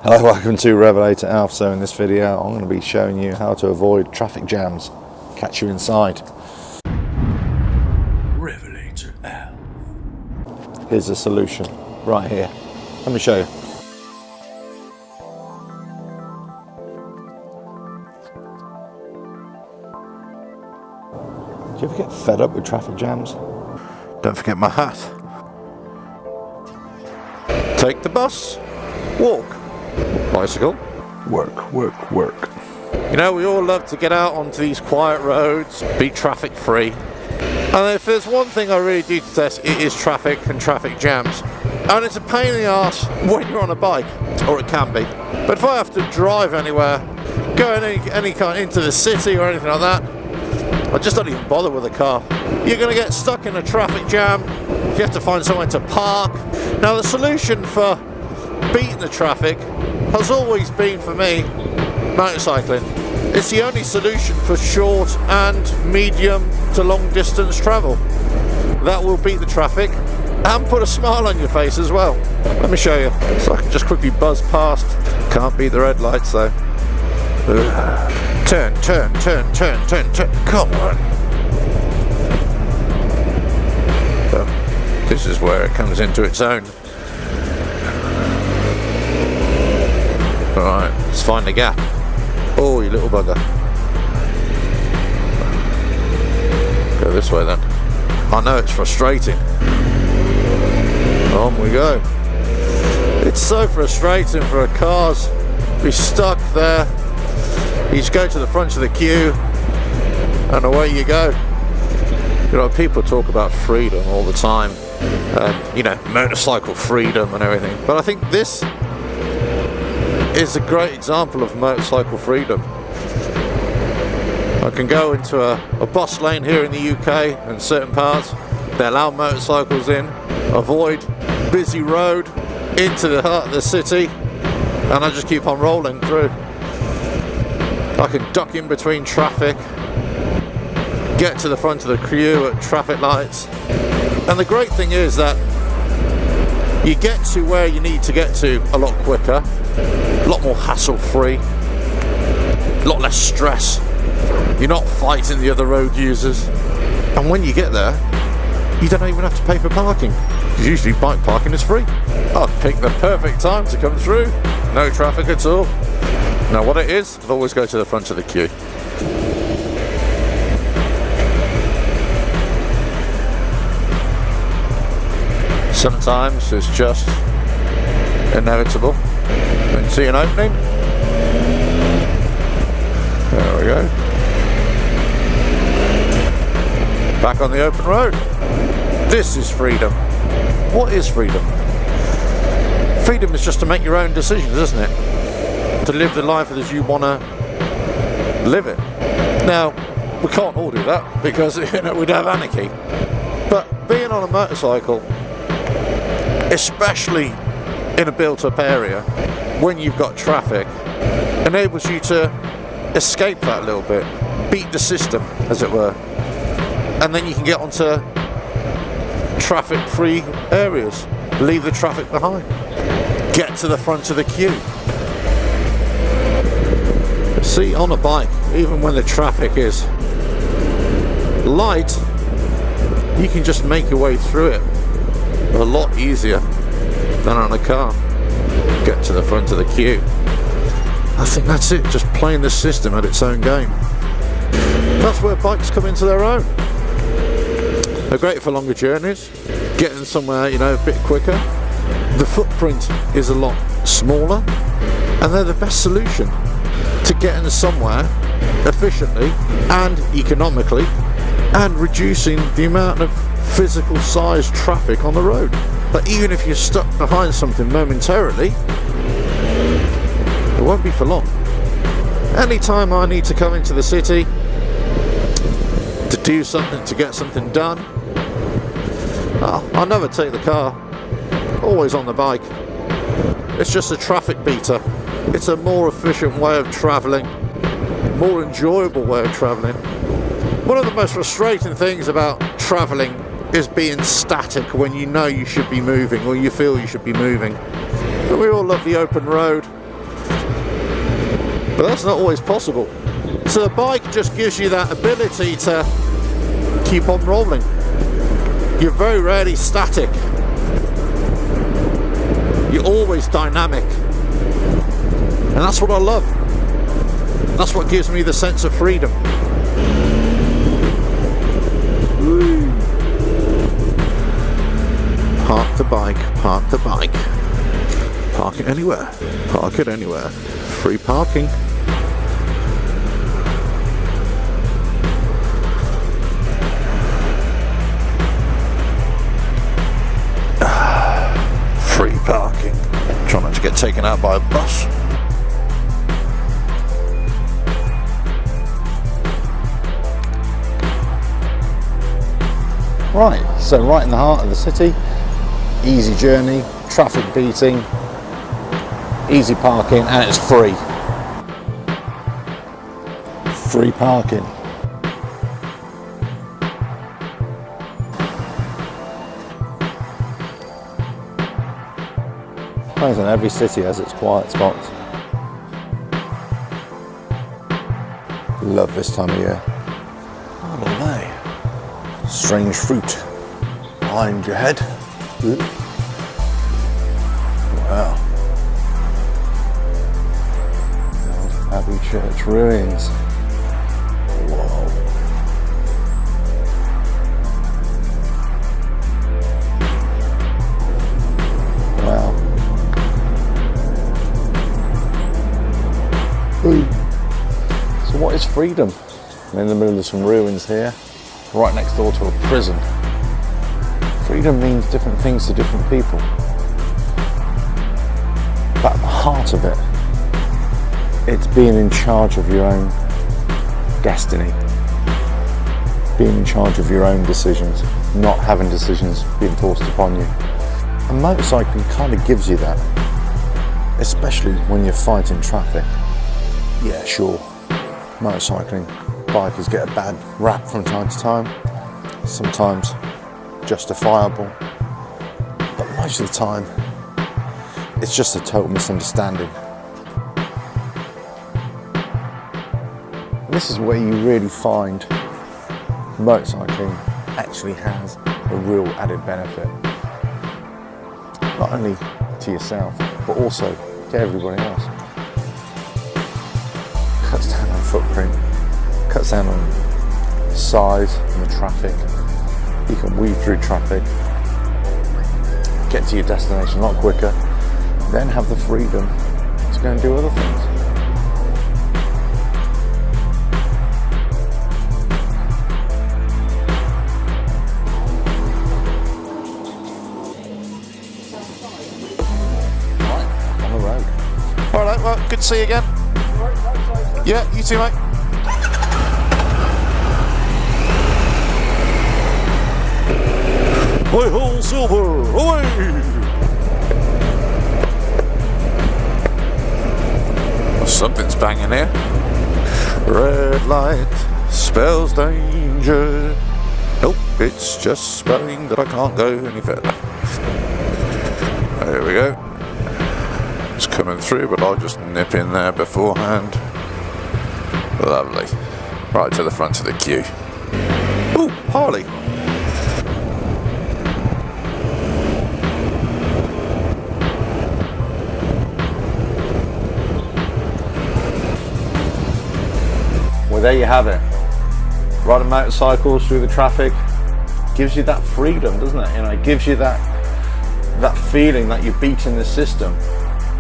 Hello, welcome to RevelatorAlf. So in this video I'm going to be showing you how to avoid traffic jams, catch you inside. RevelatorAlf. Here's a solution right here. Let me show you. Do you ever get fed up with traffic jams? Don't forget my hat. Take the bus, walk, bicycle, work, work, work. You know, we all love to get out onto these quiet roads, be traffic free. And if there's one thing I really do detest, it is traffic and traffic jams. And it's a pain in the arse when you're on a bike, or it can be. But if I have to drive anywhere, go any kind into the city or anything like that, I just don't even bother with a car. You're going to get stuck in a traffic jam. You have to find somewhere to park. Now the solution for beating the traffic has always been, for me, motorcycling. It's the only solution for short and medium to long distance travel. That will beat the traffic and put a smile on your face as well. Let me show you. So I can just quickly buzz past. Can't beat the red lights though. Turn, turn, turn, turn, turn, turn. Come on. So, this is where it comes into its own. Alright, let's find the gap. Oh, you little bugger. Go this way then. I know it's frustrating. On we go. It's so frustrating for cars. Be stuck there. You just go to the front of the queue and away you go. You know, people talk about freedom all the time. You know, motorcycle freedom and everything. But I think this is a great example of motorcycle freedom. I can go into a bus lane here in the UK in certain parts. They allow motorcycles in, avoid busy road into the heart of the city, and I just keep on rolling through. I can duck in between traffic, get to the front of the queue at traffic lights, and the great thing is that you get to where you need to get to a lot quicker, a lot more hassle-free, a lot less stress. You're not fighting the other road users, and when you get there, you don't even have to pay for parking, because usually bike parking is free. I've picked the perfect time to come through, no traffic at all. Now what it is, I'll always go to the front of the queue. Sometimes it's just inevitable. When you see an opening, there we go. Back on the open road. This is freedom. What is freedom? Freedom is just to make your own decisions, isn't it? To live the life as you want to live it. Now, we can't all do that because, you know, we'd have anarchy. But being on a motorcycle, especially in a built-up area, when you've got traffic, enables you to escape that a little bit, beat the system, as it were, and then you can get onto traffic-free areas, leave the traffic behind, get to the front of the queue. See, on a bike, even when the traffic is light, you can just make your way through it a lot easier than on a car. Get to the front of the queue. I think that's it, just playing the system at its own game. That's where bikes come into their own. They're great for longer journeys, getting somewhere, you know, a bit quicker. The footprint is a lot smaller, and they're the best solution to getting somewhere efficiently and economically, and reducing the amount of physical size traffic on the road. But even if you're stuck behind something momentarily, it won't be for long. Anytime I need to come into the city to do something, to get something done, I'll never take the car, always on the bike. It's just a traffic beater. It's a more efficient way of travelling, more enjoyable way of travelling. One of the most frustrating things about travelling is being static when you know you should be moving, or you feel you should be moving. But we all love the open road, But that's not always possible. So the bike just gives you that ability to keep on rolling. You're very rarely static. You're always dynamic. And that's what I love. That's what gives me the sense of freedom. Woo. Park the bike, park the bike. Park it anywhere, park it anywhere. Free parking. Free parking. Try not to get taken out by a bus. Right, so right in the heart of the city, easy journey, traffic beating, easy parking, and it's free. Free parking. I think every city has its quiet spots. Love this time of year. What are they? Strange fruit behind your head. Wow. Old Abbey Church ruins. Whoa. Wow. Ooh. So what is freedom? I'm in the middle of some ruins here, right next door to a prison. Freedom means different things to different people. But at the heart of it, it's being in charge of your own destiny. Being in charge of your own decisions, not having decisions being forced upon you. And motorcycling kind of gives you that, especially when you're fighting traffic. Yeah, sure, motorcycling, bikers get a bad rap from time to time, sometimes justifiable, but most of the time it's just a total misunderstanding. And this is where you really find motorcycling actually has a real added benefit, not only to yourself but also to everybody else. Cuts down on footprint, cuts down on size and the traffic. You can weave through traffic, get to your destination a lot quicker, then have the freedom to go and do other things. Right, on the road. All right, well, good to see you again. Yeah, you too, mate. Hoi ho, silver, away! Something's banging here. Red light spells danger. Nope, it's just spelling that I can't go any further. There we go. It's coming through, but I'll just nip in there beforehand. Lovely. Right to the front of the queue. Ooh, Harley. Well, there you have it. Riding motorcycles through the traffic gives you that freedom, doesn't it? You know, it gives you that feeling that you're beating the system.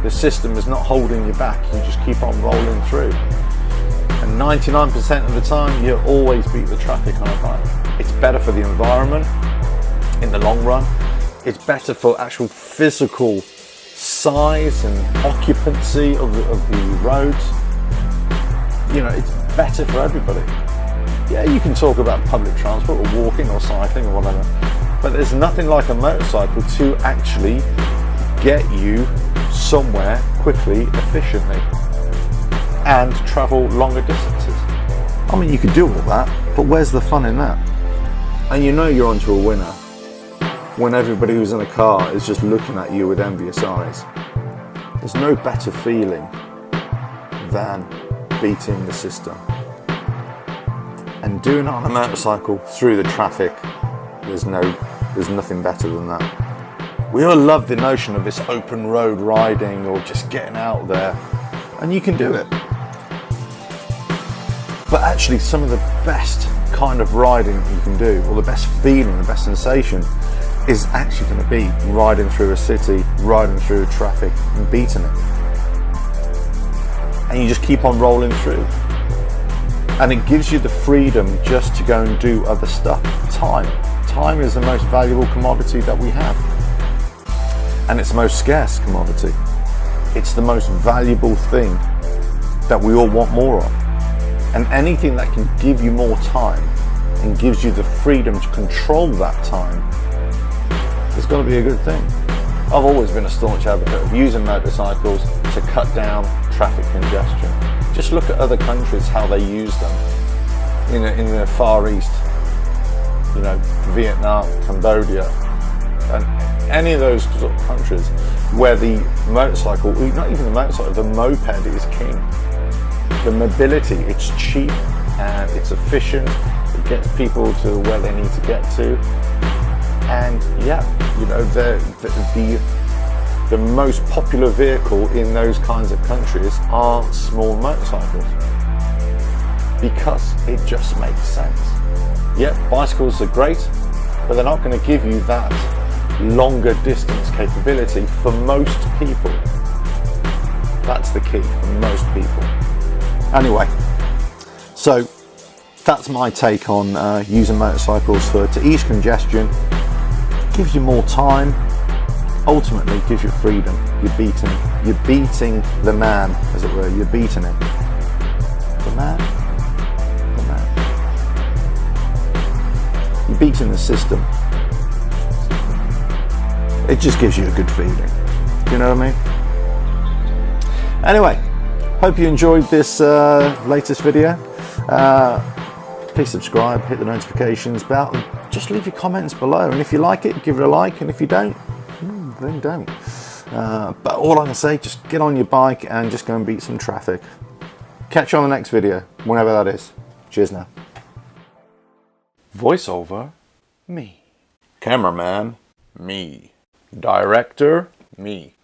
The system is not holding you back. You just keep on rolling through. And 99% of the time, you always beat the traffic on a bike. It's better for the environment in the long run. It's better for actual physical size and occupancy of the roads. You know, it's better for everybody. Yeah, you can talk about public transport or walking or cycling or whatever, but there's nothing like a motorcycle to actually get you somewhere quickly, efficiently, and travel longer distances. I mean, you could do all that, but where's the fun in that? And you know you're onto a winner when everybody who's in a car is just looking at you with envious eyes. There's no better feeling than beating the system. And doing it on a motorcycle through the traffic, there's nothing better than that. We all love the notion of this open road riding or just getting out there, and you can do it. But actually some of the best kind of riding you can do, or the best feeling, the best sensation, is actually going to be riding through a city, riding through a traffic and beating it. And you just keep on rolling through. And it gives you the freedom just to go and do other stuff. Time is the most valuable commodity that we have. And it's the most scarce commodity. It's the most valuable thing that we all want more of. And anything that can give you more time and gives you the freedom to control that time is going to be a good thing. I've always been a staunch advocate of using motorcycles to cut down traffic congestion. Just look at other countries, how they use them in the Far East, Vietnam, Cambodia, and any of those sort of countries where the motorcycle, not even the motorcycle, the moped is king. The mobility, it's cheap and it's efficient, it gets people to where they need to get to, and the most popular vehicle in those kinds of countries are small motorcycles, because it just makes sense. Bicycles are great, but they're not going to give you that longer distance capability for most people. That's the key for most people. Anyway, so that's my take on using motorcycles to ease congestion. Gives you more time, ultimately gives you freedom. You're beating the man, as it were. You're beating it. The man. You're beating the system. It just gives you a good feeling. Do you know what I mean? Anyway, hope you enjoyed this latest video. Please subscribe, hit the notifications bell, and just leave your comments below. And if you like it, give it a like, and if you don't, then don't. But all I can say, just get on your bike and just go and beat some traffic. Catch you on the next video, whenever that is. Cheers now. Voiceover, me. Cameraman, me. Director, me.